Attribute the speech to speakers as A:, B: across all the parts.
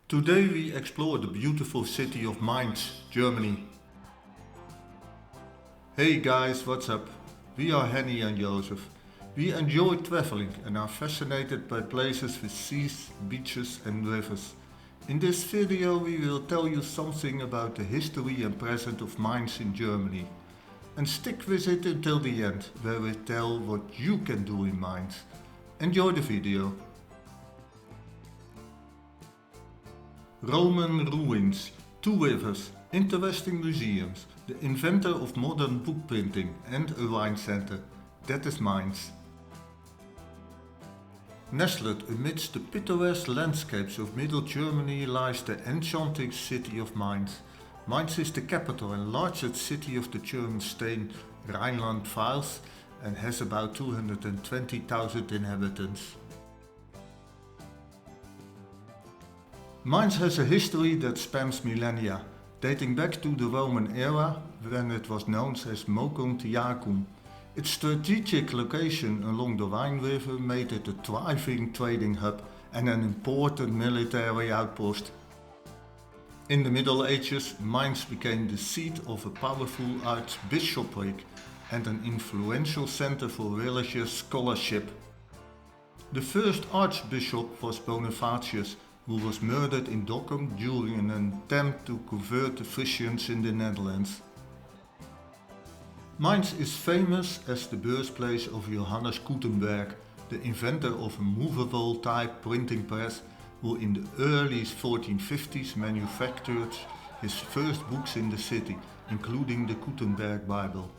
A: Today we explore the beautiful city of Mainz, Germany. Hey guys, what's up? We are Henny and Joseph. We enjoy traveling and are fascinated by places with seas, beaches and rivers. In this video we will tell you something about the history and present of Mainz in Germany. And stick with it until the end, where we tell what you can do in Mainz. Enjoy the video. Roman ruins, two rivers, interesting museums, the inventor of modern book printing and a wine center. That is Mainz. Nestled amidst the picturesque landscapes of Middle Germany lies the enchanting city of Mainz. Mainz is the capital and largest city of the German state Rhineland-Pfalz and has about 220,000 inhabitants. Mainz has a history that spans millennia, dating back to the Roman era when it was known as Mogontiacum. Its strategic location along the Rhine River made it a thriving trading hub and an important military outpost. In the Middle Ages, Mainz became the seat of a powerful archbishopric and an influential center for religious scholarship. The first archbishop was Bonifatius, who was murdered in Dokkum during an attempt to convert the Frisians in the Netherlands. Mainz is famous as the birthplace of Johannes Gutenberg, the inventor of a movable type printing press, who in the early 1450s manufactured his first books in the city, including the Gutenberg Bible.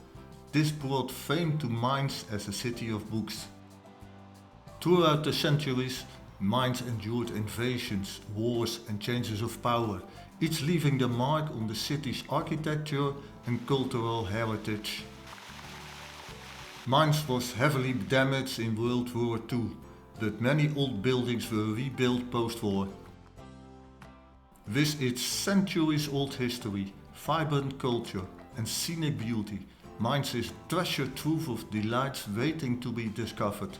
A: This brought fame to Mainz as a city of books. Throughout the centuries, Mainz endured invasions, wars and changes of power, each leaving their mark on the city's architecture and cultural heritage. Mainz was heavily damaged in World War II, but many old buildings were rebuilt post-war. With its centuries-old history, vibrant culture and scenic beauty, Mainz is a treasure trove of delights waiting to be discovered.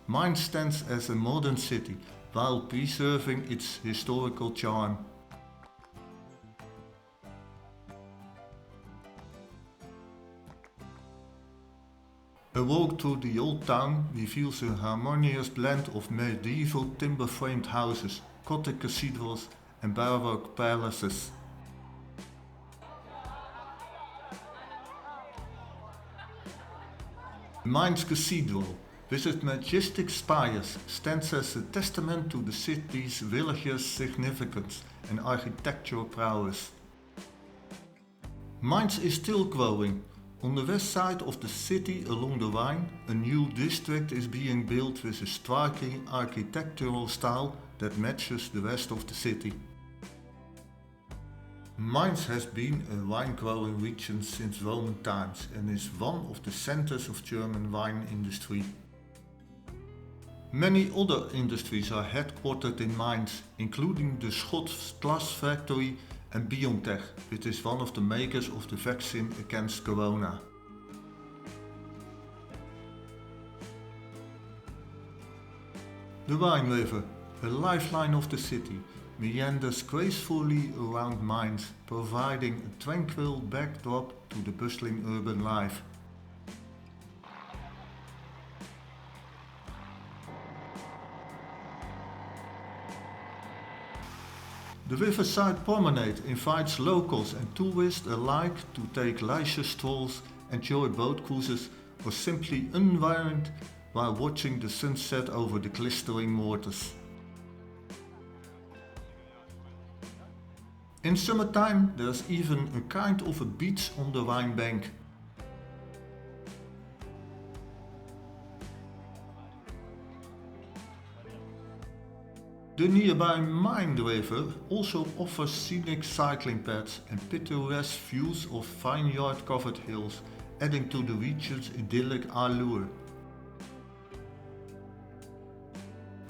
A: Mainz stands as a modern city, while preserving its historical charm. A walk through the old town reveals a harmonious blend of medieval timber-framed houses, Gothic cathedrals and Baroque palaces. Mainz Cathedral, with its majestic spires, stands as a testament to the city's religious significance and architectural prowess. Mainz is still growing. On the west side of the city along the Rhine, a new district is being built with a striking architectural style that matches the rest of the city. Mainz has been a wine-growing region since Roman times and is one of the centers of German wine industry. Many other industries are headquartered in Mainz, including the Schot's glass factory and BioNTech, which is one of the makers of the vaccine against corona. The Rhine River, a lifeline of the city, meanders gracefully around Mainz, providing a tranquil backdrop to the bustling urban life. The riverside promenade invites locals and tourists alike to take leisure strolls, enjoy boat cruises or simply unwind while watching the sunset over the glistening waters. In summertime there's even a kind of a beach on the Rhine bank. The nearby Main River also offers scenic cycling paths and picturesque views of vineyard-covered hills, adding to the region's idyllic allure.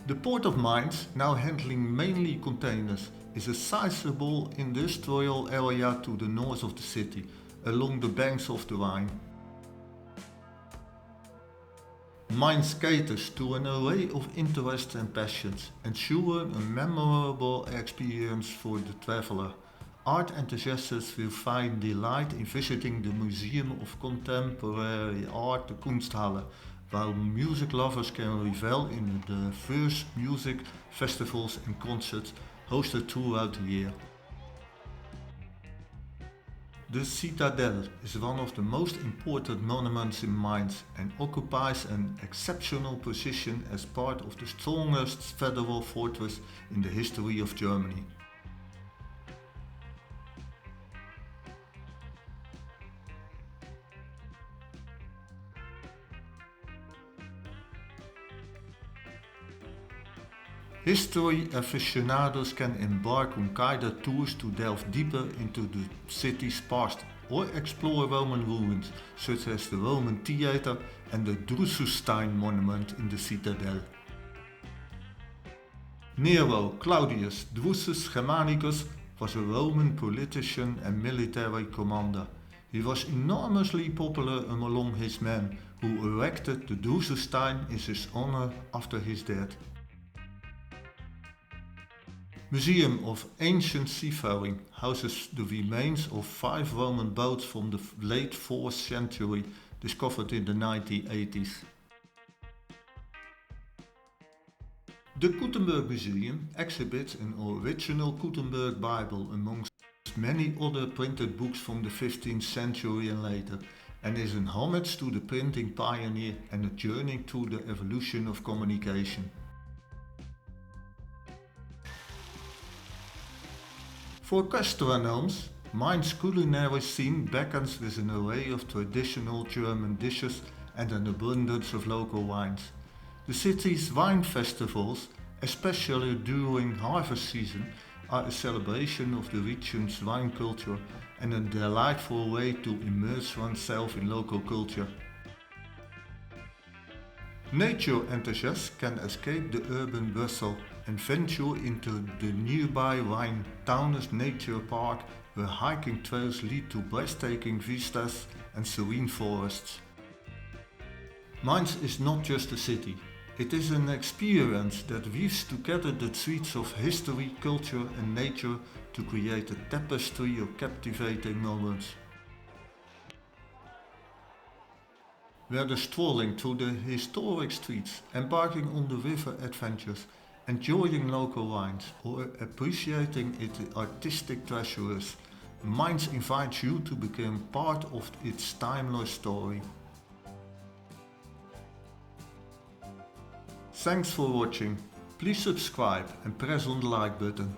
A: The port of Mainz, now handling mainly containers, is a sizable industrial area to the north of the city, along the banks of the Rhine. Mainz caters to an array of interests and passions, ensuring a memorable experience for the traveler. Art enthusiasts will find delight in visiting the Museum of Contemporary Art, the Kunsthalle, while music lovers can revel in the diverse music festivals and concerts hosted throughout the year. The Citadel is one of the most important monuments in Mainz and occupies an exceptional position as part of the strongest federal fortress in the history of Germany. History aficionados can embark on guided tours to delve deeper into the city's past or explore Roman ruins such as the Roman Theatre and the Drususstein monument in the Citadel. Nero Claudius Drusus Germanicus was a Roman politician and military commander. He was enormously popular among his men, who erected the Drususstein in his honor after his death. Museum of Ancient Seafaring houses the remains of 5 Roman boats from the late 4th century discovered in the 1980s. The Gutenberg Museum exhibits an original Gutenberg Bible amongst many other printed books from the 15th century and later, and is an homage to the printing pioneer and a journey through the evolution of communication. For gastronomes, Mainz culinary scene beckons with an array of traditional German dishes and an abundance of local wines. The city's wine festivals, especially during harvest season, are a celebration of the region's wine culture and a delightful way to immerse oneself in local culture. Nature enthusiasts can escape the urban bustle and venture into the nearby Rhine-Taunus Nature Park, where hiking trails lead to breathtaking vistas and serene forests. Mainz is not just a city, it is an experience that weaves together the threads of history, culture and nature to create a tapestry of captivating moments. Whether strolling through the historic streets, embarking on the river adventures, enjoying local wines, or appreciating its artistic treasures, Mainz invites you to become part of its timeless story. Thanks for watching. Please subscribe and press on the like button.